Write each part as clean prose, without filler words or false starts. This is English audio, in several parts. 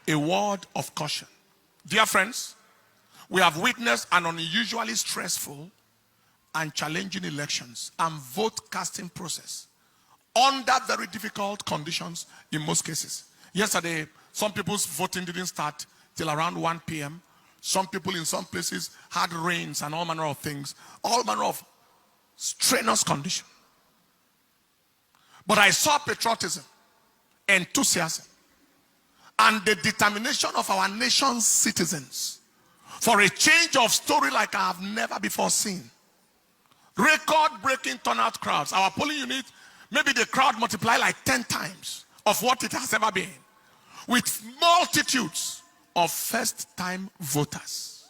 a word of caution. Dear friends, we have witnessed an unusually stressful and challenging elections and vote casting process under very difficult conditions in most cases. Yesterday, some people's voting didn't start till around 1 p.m. Some people in some places had rains and all manner of things, all manner of strenuous condition. But I saw patriotism, enthusiasm, and the determination of our nation's citizens for a change of story like I have never before seen. Record-breaking turnout crowds. Our polling unit, maybe the crowd multiplied like 10 times of what it has ever been, with multitudes of first-time voters.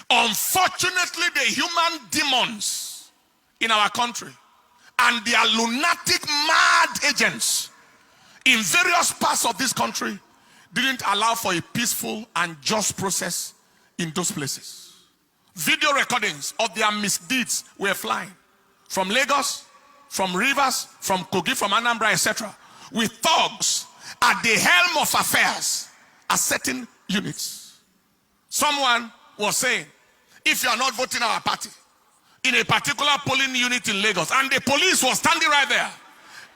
Unfortunately, the human demons in our country and their lunatic, mad agents in various parts of this country didn't allow for a peaceful and just process in those places. Video recordings of their misdeeds were flying from Lagos, from Rivers, from Kogi, from Anambra, etc., with thugs at the helm of affairs at certain units. Someone was saying, if you are not voting our party in a particular polling unit in Lagos, and the police was standing right there,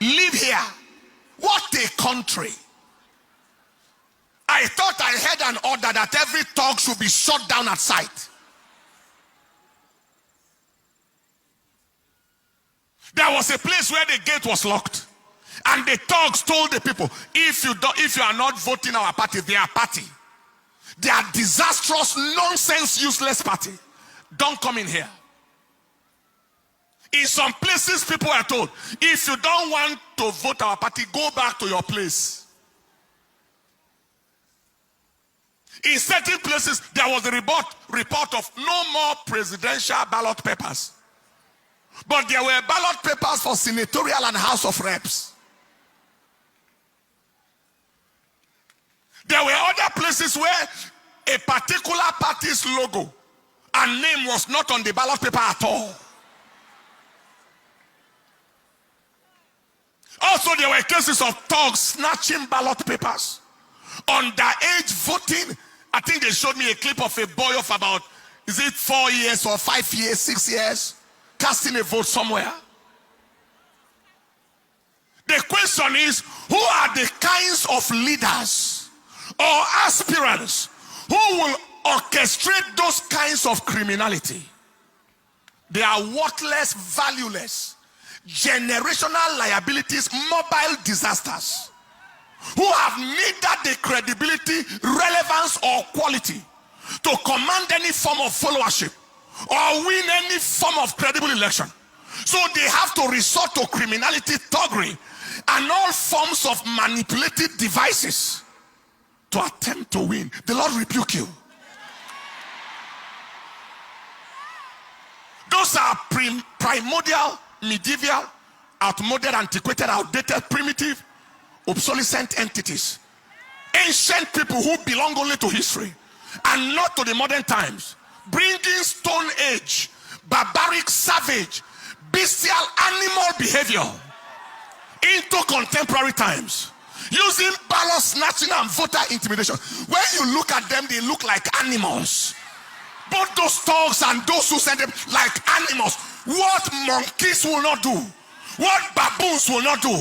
leave here. What a country. I thought I heard an order that every thug should be shot down at sight. There was a place where the gate was locked, and the thugs told the people, if you are not voting our party, their party, their disastrous, nonsense, useless party, don't come in here. In some places, people are told, if you don't want to vote our party, go back to your place. In certain places, there was a report of no more presidential ballot papers. But there were ballot papers for senatorial and House of Reps. There were other places where a particular party's logo and name was not on the ballot paper at all. Also, there were cases of thugs snatching ballot papers, underage voting. I think they showed me a clip of a boy of about, is it 4 years or 5 years, 6 years, casting a vote somewhere. The question is, who are the kinds of leaders or aspirants who will orchestrate those kinds of criminality? They are worthless, valueless, generational liabilities, mobile disasters, who have neither the credibility, relevance, or quality to command any form of followership or win any form of credible election. So they have to resort to criminality, thuggery, and all forms of manipulative devices to attempt to win. The Lord rebuke you. Those are primordial, medieval, outmoded, antiquated, outdated, primitive, obsolescent entities. Ancient people who belong only to history and not to the modern times, bringing Stone Age, barbaric, savage, bestial, animal behavior into contemporary times, using ballot snatching and voter intimidation. When you look at them, they look like animals. Both those dogs and those who send them like animals. What monkeys will not do, what baboons will not do,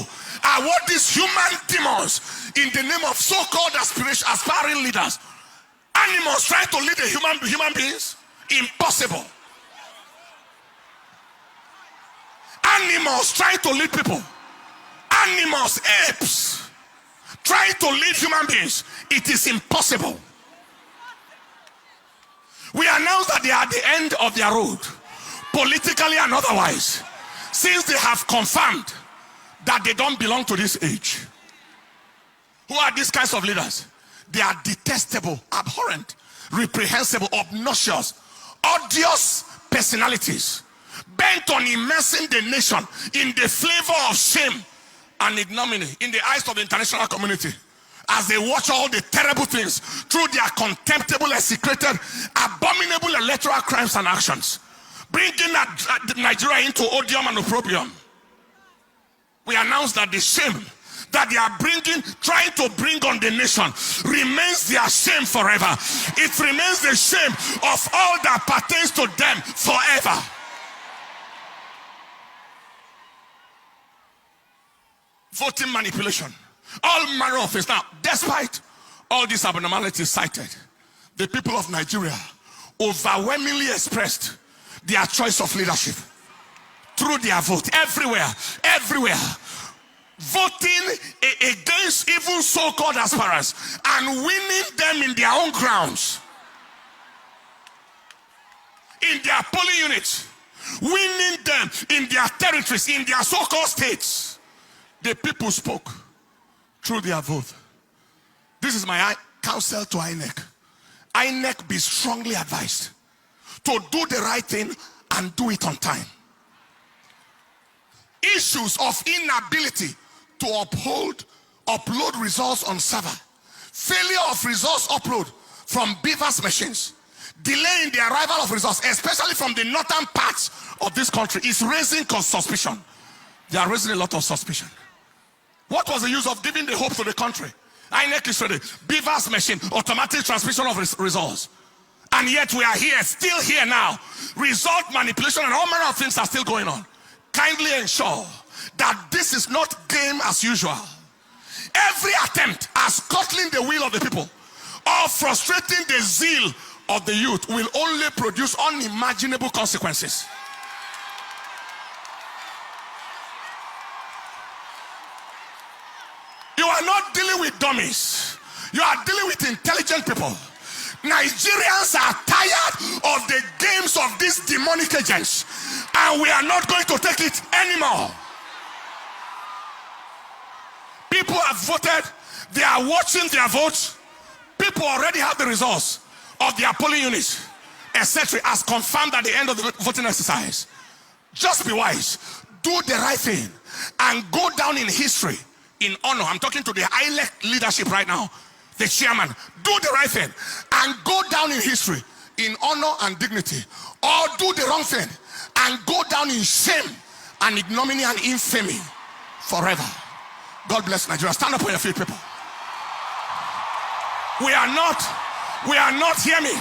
are what these human demons in the name of so-called aspiring leaders, animals trying to lead human beings. Impossible. Animals trying to lead people. Animals, apes, trying to lead human beings. It is impossible. We announce that they are at the end of their road, politically and otherwise, since they have confirmed that they don't belong to this age. Who are these kinds of leaders? They are detestable, abhorrent, reprehensible, obnoxious, odious personalities, bent on immersing the nation in the flavor of shame and ignominy in the eyes of the international community, as they watch all the terrible things through their contemptible, execrated, abominable electoral crimes and actions, bringing Nigeria into odium and opprobrium. We announce that the shame that they are bringing, trying to to bring on the nation remains their shame forever. It remains the shame of all that pertains to them forever. Voting manipulation, all manner of things. Now, despite all these abnormalities cited, the people of Nigeria overwhelmingly expressed their choice of leadership through their vote. Everywhere. Voting against even so-called aspirants and winning them in their own grounds, in their polling units, winning them in their territories, in their so-called states. The people spoke through their vote. This is my counsel to INEC. INEC, be strongly advised to do the right thing and do it on time. Issues of inability to upload results on server, failure of results upload from beavers machines, delay in the arrival of results, especially from the northern parts of this country, is raising suspicion. They are raising a lot of suspicion. What was the use of giving the hope to the country? INEC is ready. Beavers machine, automatic transmission of results. And yet we are here, still here now. Result manipulation and all manner of things are still going on. Kindly ensure that this is not game as usual. Every attempt at scuttling the will of the people or frustrating the zeal of the youth will only produce unimaginable consequences. You are not dealing with dummies. You are dealing with intelligent people. Nigerians are tired of the games of these demonic agents, and we are not going to take it anymore. People have voted. They are watching their votes. People already have the results of their polling units, etc., as confirmed at the end of the voting exercise. Just be wise. Do the right thing and go down in history in honor. I'm talking to the INEC leadership right now, the chairman. Do the right thing and go down in history in honor and dignity, or do the wrong thing and go down in shame and ignominy and infamy forever. God bless Nigeria. Stand up on your feet, people. We are not, hear me.